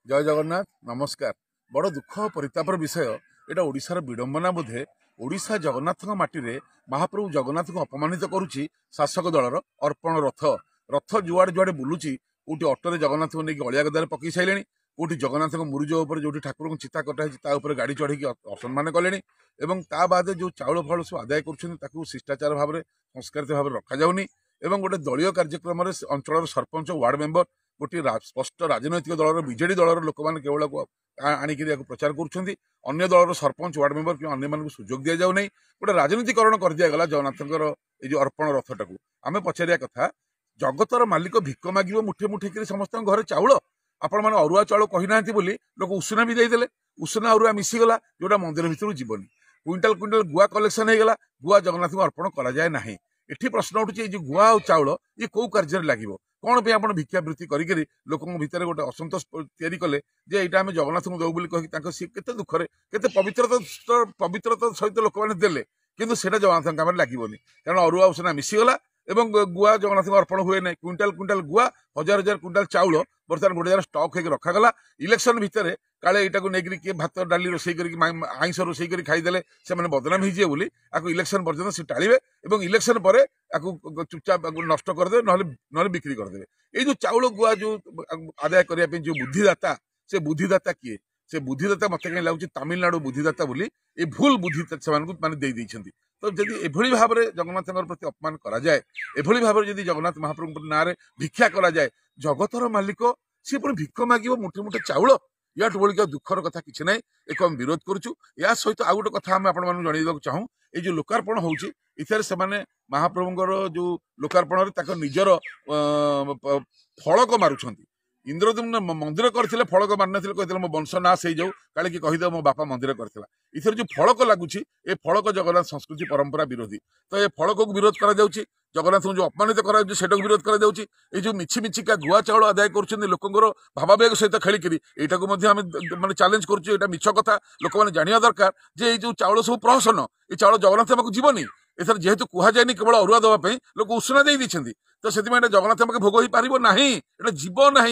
जय जगन्नाथ नमस्कार। बड़ दुख और परितापर विषय एटा ओडिशार विडंबना बोधे। ओडिशा जगन्नाथ माटी महाप्रभु जगन्नाथ को अपमानित करुच्ची शासक दलर अर्पण रथ रथ जुआड़े जुआड़े बुलूची। कौटी अटोरे जगन्नाथ को लेकिन अलिया गदार पकई सारे कौटी जगन्नाथ मुरुज उपर जो ठाकुर को चिता कटा गाड़ी चढ़ी असम्मान कले बाद जो चाउल फल सब आदाय कर शिष्टाचार भाव में संस्कारित भाव में रखा जाऊनी। गोटे दलीय कार्यक्रम अंचल सरपंच वार्ड मेंबर गोटे स्पष्ट राजनैतिक दलर बीजेडी दलर लोक मैंने केवल आणिक प्रचार कर दलर सरपंच वार्ड मेंबर कि अन्य सुजोग दि जाऊना। गोटे राजनीतिकरण कर दिगला जगन्नाथर ये अर्पण रथटा को आम पचारिया कथा जगतर मालिक भिक मागे मुठे मुठे कर समस्त घर चाउल आपण मैंने अरुआ चाउल कही ना लोक उषुना भी देदेले उषुना अरुआ मिसीगला जोटा मंदिर भितर जीवनी क्विंटाल क्विंटाल गुआ कलेक्शन होगा गुआ जगन्नाथ को अर्पण कराए ना। एठी प्रश्न उठुचे जो गुआ और चाउल ये कौ कार्य लगे कौन पे आप भिक्षावृत्ति करी लोक भितर गोटे असंतोष तैयारी कले जे यहाँ आम जगन्नाथ को दौ बोली सी के दुखरे के पवित्रता सहित लोक मैंने देले किंतु सेटा जगन्नाथ काम लगे कारण अरुआ उषुना मिसीगला एवं गुआ जगन्नाथ को अर्पण हुए ना। क्विंटाल क्विंटाल गुआ हजार हजार क्विंटाल चाउल बर्तमान गोटे जगह स्टक होकर रखागला इलेक्शन भितर काले यहाँ नहीं किए भात डाली रोसे आईंस रोसे खाईदे से बदनाम हो बोली इलेक्शन पर्यटन से टाड़े और इलेक्शन पर चुपचाप नष्ट करदे ना बिक्री करदे। ये जो चाउल गुआ जो आदाय करने जो बुद्धिदाता से बुद्धिदाता किए से बुद्धिदाता मत कहीं लगुच तमिलनाडु बुद्धिदाता बोली ये भूल बुद्धि से मैंने तो जदि एभली भाव में जगन्नाथ प्रति अपमान करा जाए एभली भाव में जदि जगन्नाथ महाप्रभु ना भिक्षा करा जाए जगतर मालिक सी पुणी भिक्ष मागे मुठे मुठे चाउल या बलिक दुखर कथा किसी ना एक विरोध करुचु। या सहित आउ गोटे कथा आम आपको जनइबा चाहूँ ये जो लोकार्पण होउची इथर से महाप्रभुଙ୍କର जो लोकार्पण निजर फलक मारुछंती इंद्रदम्न मंदिर करथिले फलक मारनथिले कहथिले मो वंश नाश हो जाऊ काले कि कहिदे मो बापा मंदिर करथिला इथर जो फलक लागुची ए फलक जगन्नाथ संस्कृति परंपरा विरोधी। तो ये फलक को विरोध करा जाउची जगन्नाथ को जो अपमानित करा जाउची सेटा को विरोध करा जाउची। ए जो मिछि मिछिका गुआ चाउल आदाय करछन लोकंगर भावावेग सहित खेलिकरी एटा को मध्ये हम माने चैलेंज करछु एटा मिछ कथा लोक माने जानिया दरकार जे ए जो चाउल सब प्रहसन ए चाउल जगन्नाथ को जीवनी एथर जेहेतु कह जाए केवल अरुआ दवाई लोक उषुना दे तो से जगन्नाथ भोग हो पार ना जीव ना।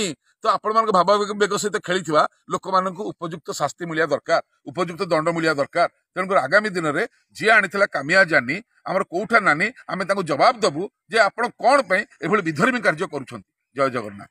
तो आपण मान भावावेग सहित खेली लोक मान उपयुक्त शास्ति मिलिया दरकार उपयुक्त दंड मिलिया दरकार। तेणुकर आगामी दिन में जी आनी कामिया जानी आमर कौठा नानी आम जवाब दबू जे आपण कौन एभली विधर्मी कार्य करुछंती। जय जगन्नाथ।